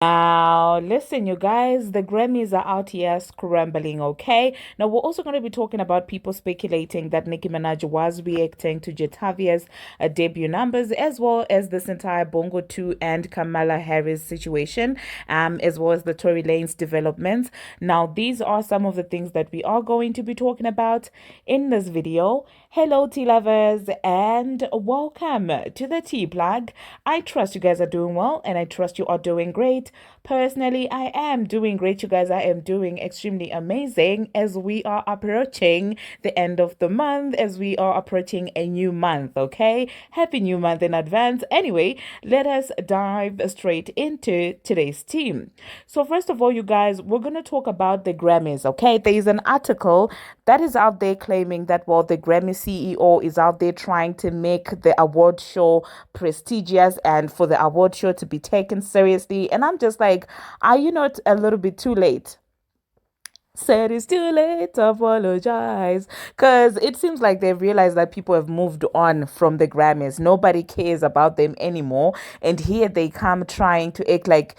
Now, listen, you guys, the Grammys are out here scrambling, okay? Now, we're also going to be talking about people speculating that Nicki Minaj was reacting to Jatavia's debut numbers, as well as this entire Bongo 2 and Kamala Harris situation, as well as the Tory Lanez developments. Now, these are some of the things that we are going to be talking about in this video. Hello, tea lovers, and welcome to the Tea Plug. I trust you guys are doing well, and I trust you are doing great. Personally, I am doing great, you guys. I am doing extremely amazing as we are approaching the end of the month, as we are approaching a new month, okay? Happy new month in advance. Anyway, let us dive straight into today's team. So, first of all, you guys, we're going to talk about the Grammys, okay? There is an article that is out there claiming that, well, the Grammy CEO is out there trying to make the award show prestigious and for the award show to be taken seriously. And I'm just like, are you not a little bit too late? Said it's too late to apologize, because it seems like they've realized that people have moved on from the Grammys. Nobody cares about them anymore, and here they come trying to act like,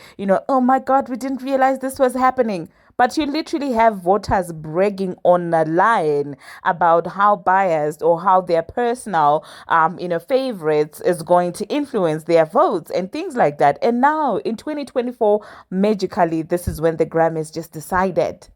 oh my god, we didn't realize this was happening. But you literally have voters bragging on the line about how biased or how their personal favorites is going to influence their votes and things like that. And now in 2024, magically, this is when the Grammys just decided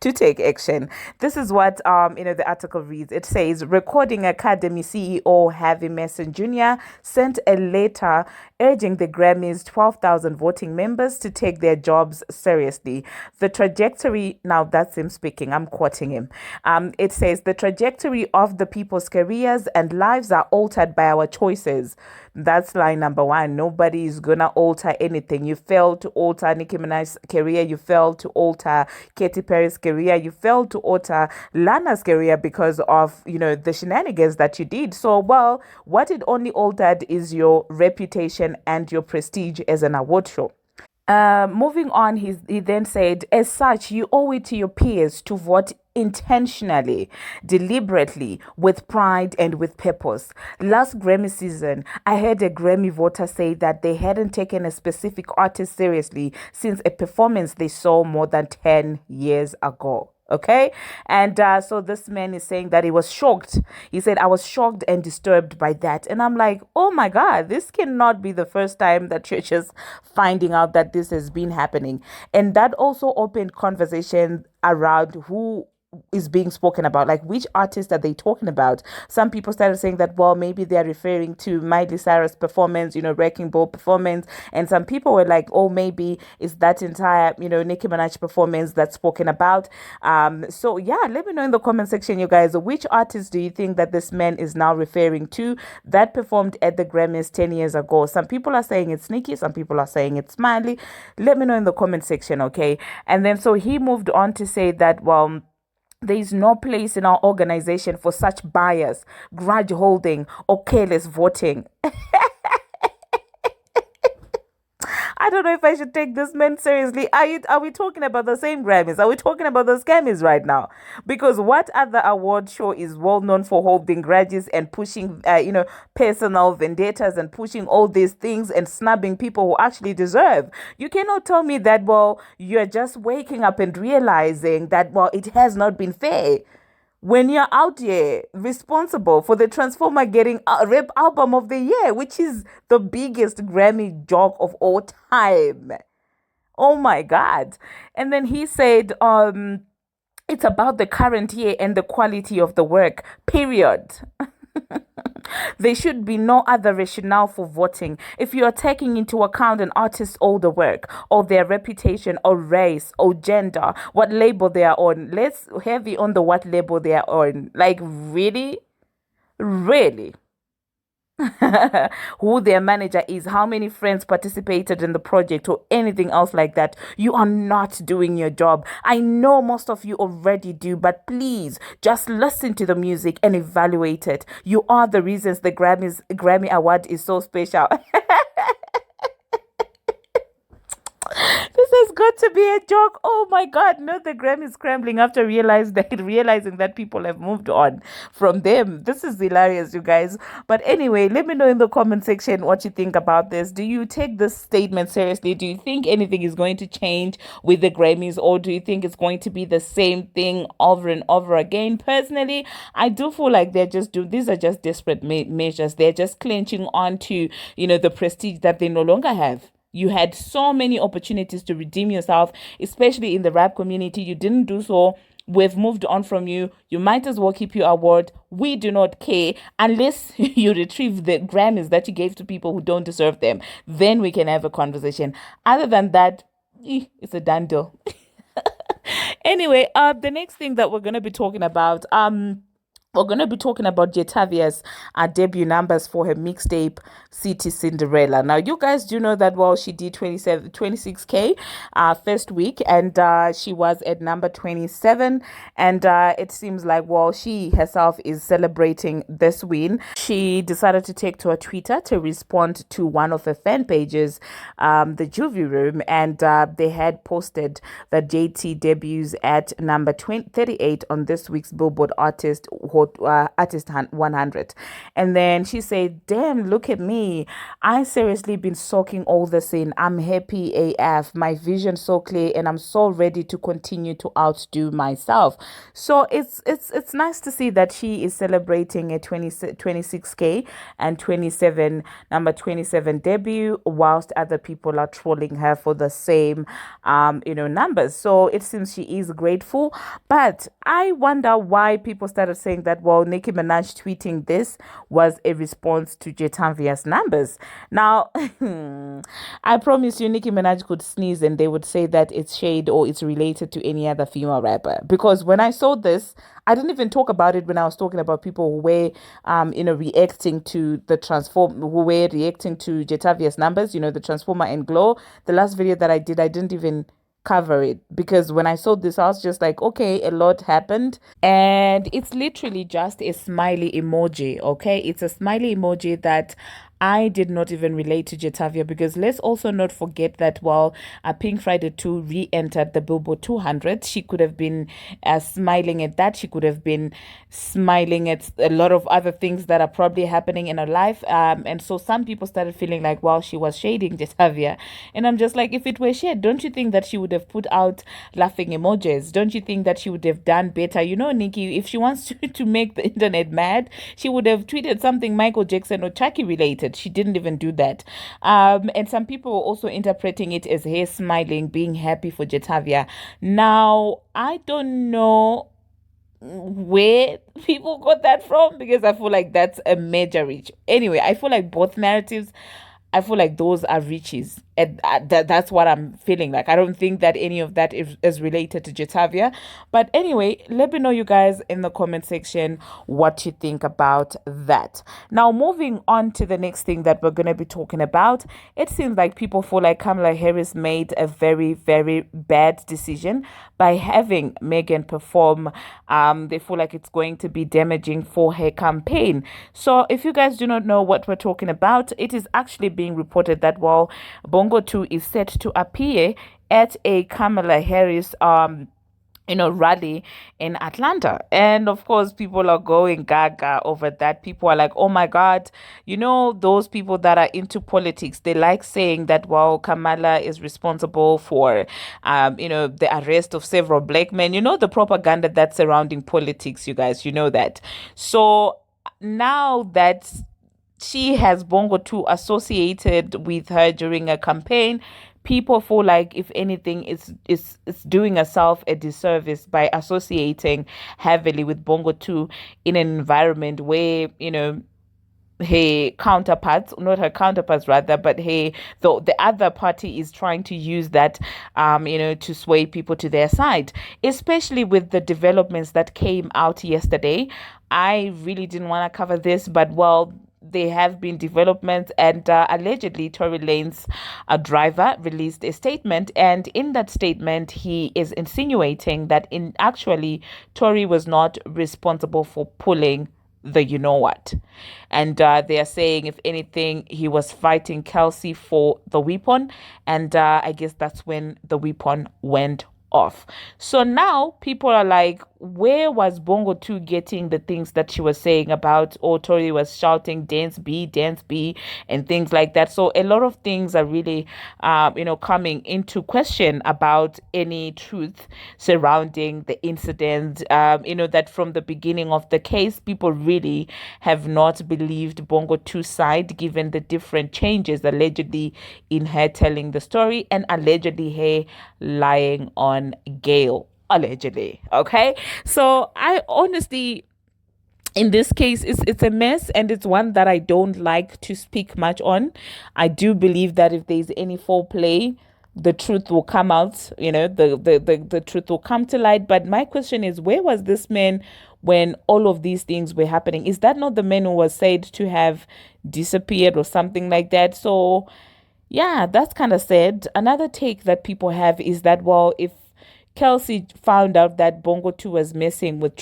to take action. This is what the article reads. It says Recording Academy CEO Harvey Mason Jr. sent a letter urging the Grammys 12,000 voting members to take their jobs seriously. The trajectory, now that's him speaking, I'm quoting him. It says the trajectory of the people's careers and lives are altered by our choices. That's line number one. Nobody is gonna alter anything. You failed to alter Nicki Minaj's career. You failed to alter Katy Perry's career. You failed to alter Lana's career because of the shenanigans that you did. So, well, what it only altered is your reputation and your prestige as an award show. Moving on, he then said, as such, you owe it to your peers to vote intentionally, deliberately, with pride and with purpose. Last Grammy season, I heard a Grammy voter say that they hadn't taken a specific artist seriously since a performance they saw more than 10 years ago. Okay. And so this man is saying that he was shocked. He said, I was shocked and disturbed by that. And I'm like, oh my God, this cannot be the first time that you're just finding out that this has been happening. And that also opened conversation around who is being spoken about, like which artist are they talking about. Some people started saying that, well, maybe they're referring to Miley Cyrus performance, Wrecking Ball performance, and some people were like, oh, maybe it's that entire Nicki Minaj performance that's spoken about. So yeah, let me know in the comment section, you guys, which artist do you think that this man is now referring to that performed at the Grammys 10 years ago? Some people are saying it's Nicki, some people are saying it's Miley. Let me know in the comment section, okay? And then so he moved on to say that, well, there is no place in our organization for such bias, grudge holding, or careless voting. I don't know if I should take this man seriously. Are we talking about the same Grammys? Are we talking about the Grammys right now? Because what other award show is well known for holding grudges and pushing, personal vendettas and pushing all these things and snubbing people who actually deserve? You cannot tell me that, well, you're just waking up and realizing that, well, it has not been fair when you're out here responsible for the Transformer getting a rap album of the year, which is the biggest Grammy joke of all time. Oh my God. And then he said, it's about the current year and the quality of the work, period. There should be no other rationale for voting. If you are taking into account an artist's older work or their reputation or race or gender, what label they are on, let's heavy on the what label they are on. Like, really? Really? Who their manager is, how many friends participated in the project, or anything else like that. You are not doing your job. I know most of you already do, but please just listen to the music and evaluate it. You are the reasons the Grammy Award is so special. This has got to be a joke. Oh my God. No, the Grammy is scrambling after realizing that people have moved on from them. This is hilarious, you guys. But anyway, let me know in the comment section what you think about this. Do you take this statement seriously? Do you think anything is going to change with the Grammys, or do you think it's going to be the same thing over and over again? Personally, I do feel like these are just desperate measures. They're just clenching on to, the prestige that they no longer have. You had so many opportunities to redeem yourself, especially in the rap community. You didn't do so. We've moved on from you. You might as well keep your award. We do not care unless you retrieve the Grammys that you gave to people who don't deserve them. Then we can have a conversation. Other than that, it's a done deal. Anyway, the next thing that we're going to be talking about, Jetavia's debut numbers for her mixtape City Cinderella. Now, you guys do know that, well, she did 26K first week, and she was at number 27. And it seems like, well, she herself is celebrating this win. She decided to take to her Twitter to respond to one of her fan pages, the Juvie Room, and they had posted that JT debuts at number 38 on this week's Billboard Artist 100. And then she said, damn, look at me, I seriously been soaking all this in. I'm happy AF, my vision so clear, and I'm so ready to continue to outdo myself. So it's nice to see that she is celebrating a 26K and number 27 debut, whilst other people are trolling her for the same numbers. So it seems she is grateful, but I wonder why people started saying that, well, Nicki Minaj tweeting this was a response to Jetavia's numbers. Now, I promise you, Nicki Minaj could sneeze and they would say that it's shade or it's related to any other female rapper. Because when I saw this, I didn't even talk about it when I was talking about people who were, reacting to the reacting to Jetavia's numbers, the Transformer and Glow. The last video that I did, I didn't even cover it, because when I saw this, I was just like, okay, a lot happened. And it's literally just a smiley emoji. Okay, it's a smiley emoji that I did not even relate to Jetavia, because let's also not forget that while Pink Friday 2 re-entered the Billboard 200, she could have been smiling at that. She could have been smiling at a lot of other things that are probably happening in her life. And so some people started feeling like, well, she was shading Jetavia. And I'm just like, if it were shade, don't you think that she would have put out laughing emojis? Don't you think that she would have done better? Nicki, if she wants to make the internet mad, she would have tweeted something Michael Jackson or Chucky related. She didn't even do that. And some people were also interpreting it as her smiling, being happy for Jetavia. Now, I don't know where people got that from, because I feel like that's a major reach. Anyway, I feel like both narratives, I feel like those are reaches. And that's what I'm feeling like. I don't think that any of that is related to Jetavia. But anyway, let me know, you guys, in the comment section what you think about that. Now, moving on to the next thing that we're going to be talking about. It seems like people feel like Kamala Harris made a very, very bad decision by having Megan perform. They feel like it's going to be damaging for her campaign. So if you guys do not know what we're talking about, it is actually being reported that, well, Bongo 2 is set to appear at a Kamala Harris rally in Atlanta. And of course, people are going gaga over that. People are like, oh my God, those people that are into politics, they like saying that, well, Kamala is responsible for, the arrest of several black men. The propaganda that's surrounding politics, you guys, that. So now that she has Bongo 2 associated with her during a campaign, people feel like, if anything, it's doing herself a disservice by associating heavily with Bongo 2 in an environment where, her counterparts, not her counterparts rather, but the other party is trying to use that, to sway people to their side, especially with the developments that came out yesterday. I really didn't want to cover this, but, well, there have been developments, and allegedly Tory Lanez driver released a statement, and in that statement he is insinuating that actually Tory was not responsible for pulling the you know what. And they are saying, if anything, he was fighting Kelsey for the weapon. And I guess that's when the weapon went off. So now people are like, where was Bongo 2 getting the things that she was saying about, or Tori was shouting, dance B, and things like that. So a lot of things are really, coming into question about any truth surrounding the incident. That from the beginning of the case, people really have not believed Bongo 2's side, given the different changes allegedly in her telling the story and allegedly her lying on Gail, allegedly. Okay, so I honestly, in this case, it's a mess, and it's one that I don't like to speak much on. I do believe that if there's any foreplay, the truth will come out, the truth will come to light. But my question is, where was this man when all of these things were happening? Is that not the man who was said to have disappeared or something like that? So yeah, that's kind of sad. Another take that people have is that, well, if Kelsey found out that Bongo 2 was messing with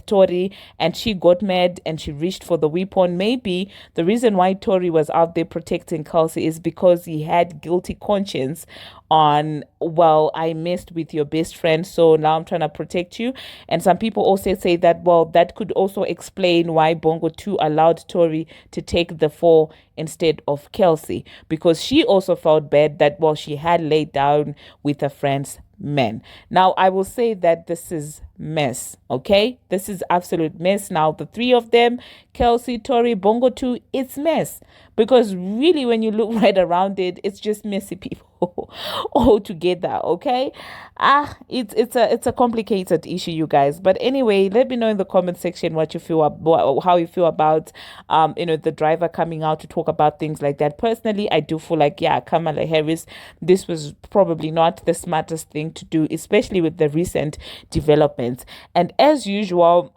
Tori, and she got mad and she reached for the weapon, maybe the reason why Tori was out there protecting Kelsey is because he had guilty conscience on, well, I messed with your best friend, so now I'm trying to protect you. And some people also say that, well, that could also explain why Bongo 2 allowed Tori to take the fall instead of Kelsey, because she also felt bad that, well, she had laid down with a friend's men. Now, I will say that this is mess, okay? This is absolute mess. Now, the three of them, Kelsey, Tori, Bongo 2, it's mess. Because really, when you look right around it, it's just messy people all together, okay? It's a complicated issue, you guys. But anyway, let me know in the comment section what you feel about, how you feel about the driver coming out to talk about things like that. Personally, I do feel like, yeah, Kamala Harris, this was probably not the smartest thing to do, especially with the recent developments. And as usual,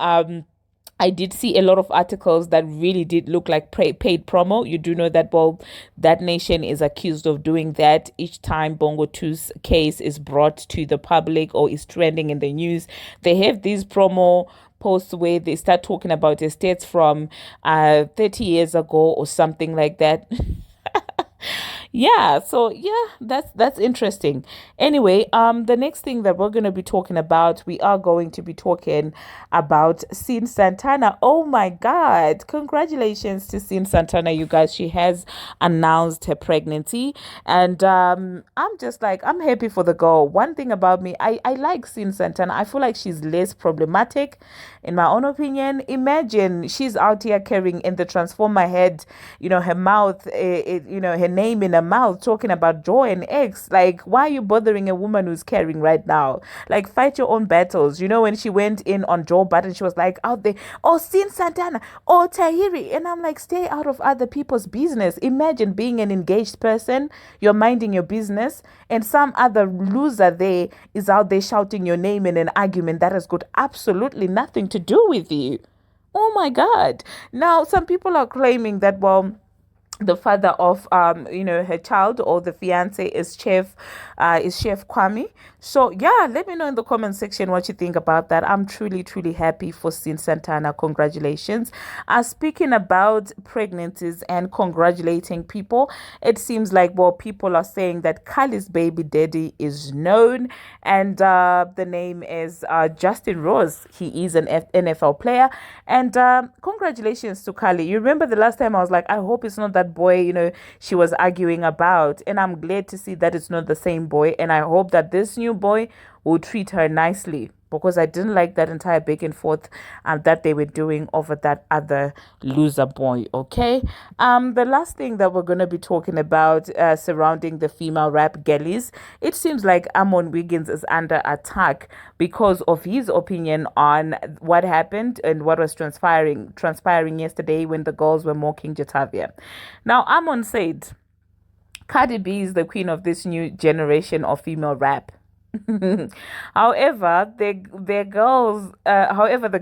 I did see a lot of articles that really did look like paid promo. You do know that, well, that nation is accused of doing that each time Bongo 2's case is brought to the public or is trending in the news. They have these promo posts where they start talking about estates from 30 years ago or something like that. Yeah, so yeah, that's interesting. Anyway, the next thing that we're going to be talking about, we are going to be talking about Cyn Santana. Oh my God, congratulations to Cyn Santana, you guys. She has announced her pregnancy, and I'm just like, I'm happy for the girl. One thing about me, I like Cyn Santana. I feel like she's less problematic, in my own opinion. Imagine she's out here carrying in the transformer head, her mouth, her name in her mouth, talking about joy and X. Like, why are you bothering a woman who's carrying right now? Like, fight your own battles. When she went in on Joe Biden, she was like out there, oh, Cyn Santana, oh, Tahiri. And I'm like, stay out of other people's business. Imagine being an engaged person, you're minding your business, and some other loser there is out there shouting your name in an argument that has got absolutely nothing to do with you. Oh my God. Now, some people are claiming that, well, the father of her child, or the fiance, is Chef Kwame. So yeah, let me know in the comment section what you think about that. I'm truly happy for Cyn Santana. Congratulations. Speaking about pregnancies and congratulating people, it seems like, well, people are saying that Kylie's baby daddy is known, and the name is Justin Rose. He is an NFL player, and congratulations to Kylie. You remember the last time I was like, I hope it's not that boy she was arguing about, and I'm glad to see that it's not the same boy, and I hope that this new boy will treat her nicely, because I didn't like that entire back and forth that they were doing over that other loser boy. Okay, the last thing that we're going to be talking about surrounding the female rap girlies, it seems like Amon Wiggins is under attack because of his opinion on what happened and what was transpiring yesterday when the girls were mocking Jatavia. Now, Amon said Cardi B is the queen of this new generation of female rap. However, the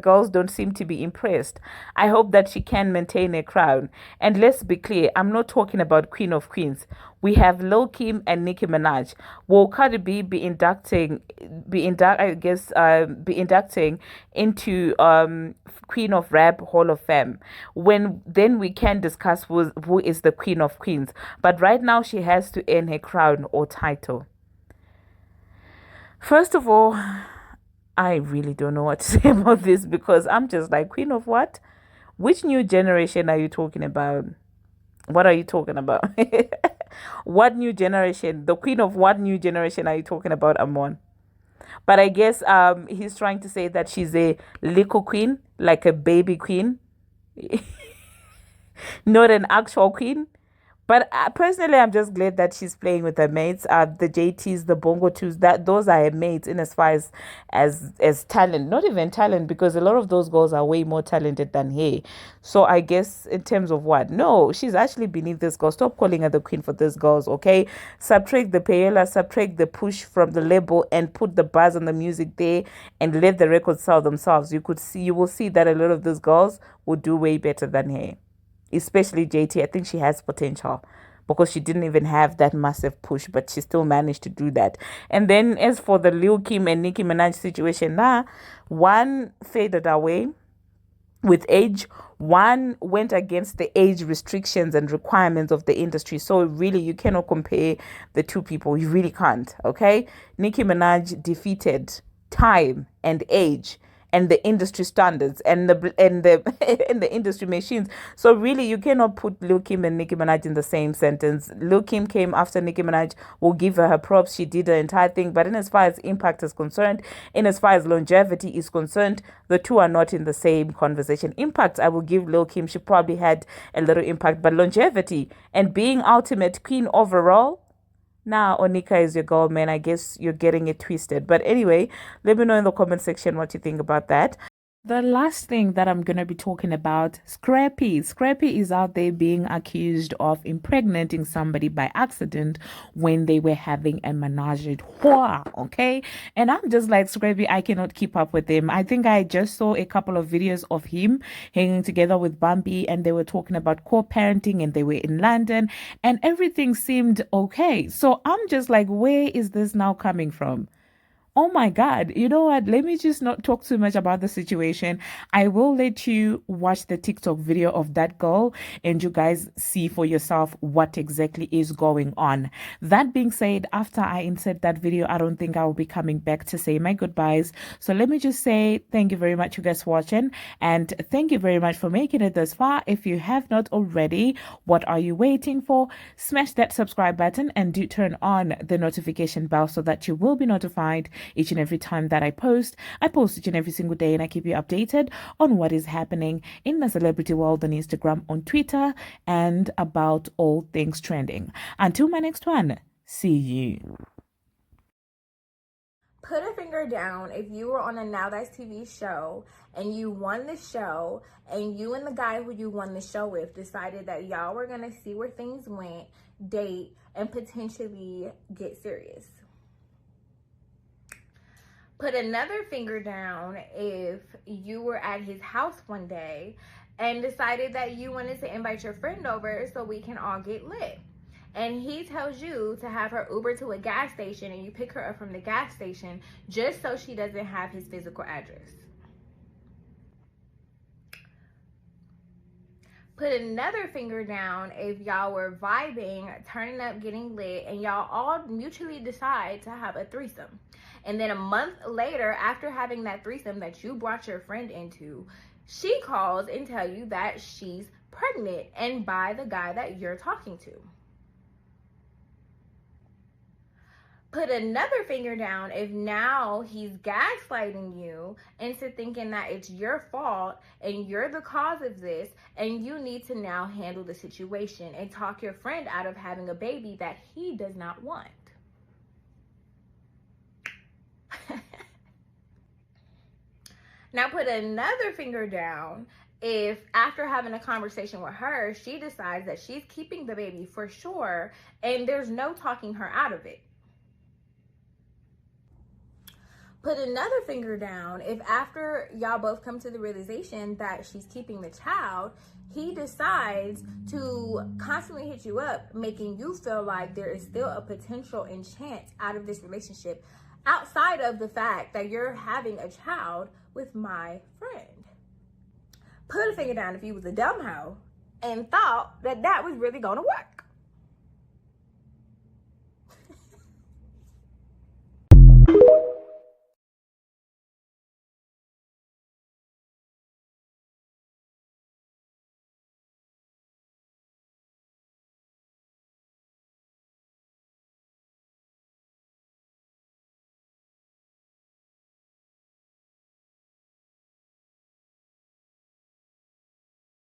girls don't seem to be impressed. I hope that she can maintain a crown. And let's be clear, I'm not talking about Queen of Queens. We have Lil Kim and Nicki Minaj. Will Cardi B be inducting into Queen of Rap Hall of Fame? When then we can discuss who is the Queen of Queens. But right now she has to earn her crown or title. First of all, I really don't know what to say about this because I'm just like, Queen of what? Which new generation are you talking about? What are you talking about? What new generation? The queen of what new generation are you talking about, Amon? But I guess he's trying to say that she's a little queen, like a baby queen, not an actual queen. But personally, I'm just glad that she's playing with her mates. The JTs, the Bongo twos, that those are her mates in as far as talent. Not even talent, because a lot of those girls are way more talented than her. So I guess in terms of what? No, she's actually beneath this girl. Stop calling her the queen for these girls, okay? Subtract the payola, subtract the push from the label, and put the buzz on the music there, and let the records sell themselves. You will see that a lot of these girls will do way better than her, especially JT. I think she has potential because she didn't even have that massive push, but she still managed to do that. And then as for the Lil Kim and Nicki Minaj situation, one faded away with age, one went against the age restrictions and requirements of the industry. So really, you cannot compare the two people. You really can't. Okay, Nicki Minaj defeated time and age and the industry standards and the industry machines. So really, you cannot put Lil Kim and Nicki Minaj in the same sentence. Lil Kim came after Nicki Minaj. We'll give her props. She did the entire thing. But in as far as impact is concerned, in as far as longevity is concerned, the two are not in the same conversation. Impact, I will give Lil Kim. She probably had a little impact, but longevity and being ultimate queen overall. Nah, Onika is your girl, man. I guess you're getting it twisted. But anyway, let me know in the comment section what you think about that. The last thing that I'm going to be talking about, Scrappy. Scrappy is out there being accused of impregnating somebody by accident when they were having a menage a trois, okay? And I'm just like, Scrappy, I cannot keep up with him. I think I just saw a couple of videos of him hanging together with Bambi, and they were talking about co-parenting, and they were in London, and everything seemed okay. So I'm just like, where is this now coming from? Oh my God. You know what? Let me just not talk too much about the situation. I will let you watch the TikTok video of that girl and you guys see for yourself what exactly is going on. That being said, after I insert that video, I don't think I will be coming back to say my goodbyes. So let me just say thank you very much, you guys, for watching, and thank you very much for making it this far. If you have not already, what are you waiting for? Smash that subscribe button and do turn on the notification bell so that you will be notified each and every time that I post. I post each and every single day, and I keep you updated on what is happening in the celebrity world on Instagram, on Twitter, and about all things trending. Until my next one, see you. Put a finger down if you were on a Now That's TV show and you won the show, and you and the guy who you won the show with decided that y'all were going to see where things went, date, and potentially get serious. Put another finger down if you were at his house one day and decided that you wanted to invite your friend over so we can all get lit. And he tells you to have her Uber to a gas station, and you pick her up from the gas station just so she doesn't have his physical address. Put another finger down if y'all were vibing, turning up, getting lit, and y'all all mutually decide to have a threesome. And then a month later, after having that threesome that you brought your friend into, she calls and tells you that she's pregnant and by the guy that you're talking to. Put another finger down if now he's gaslighting you into thinking that it's your fault and you're the cause of this, and you need to now handle the situation and talk your friend out of having a baby that he does not want. Now put another finger down if after having a conversation with her, she decides that she's keeping the baby for sure and there's no talking her out of it. Put another finger down if after y'all both come to the realization that she's keeping the child, he decides to constantly hit you up, making you feel like there is still a potential and chance out of this relationship outside of the fact that you're having a child with my friend. Put a finger down if you was a dumb hoe and thought that that was really gonna work.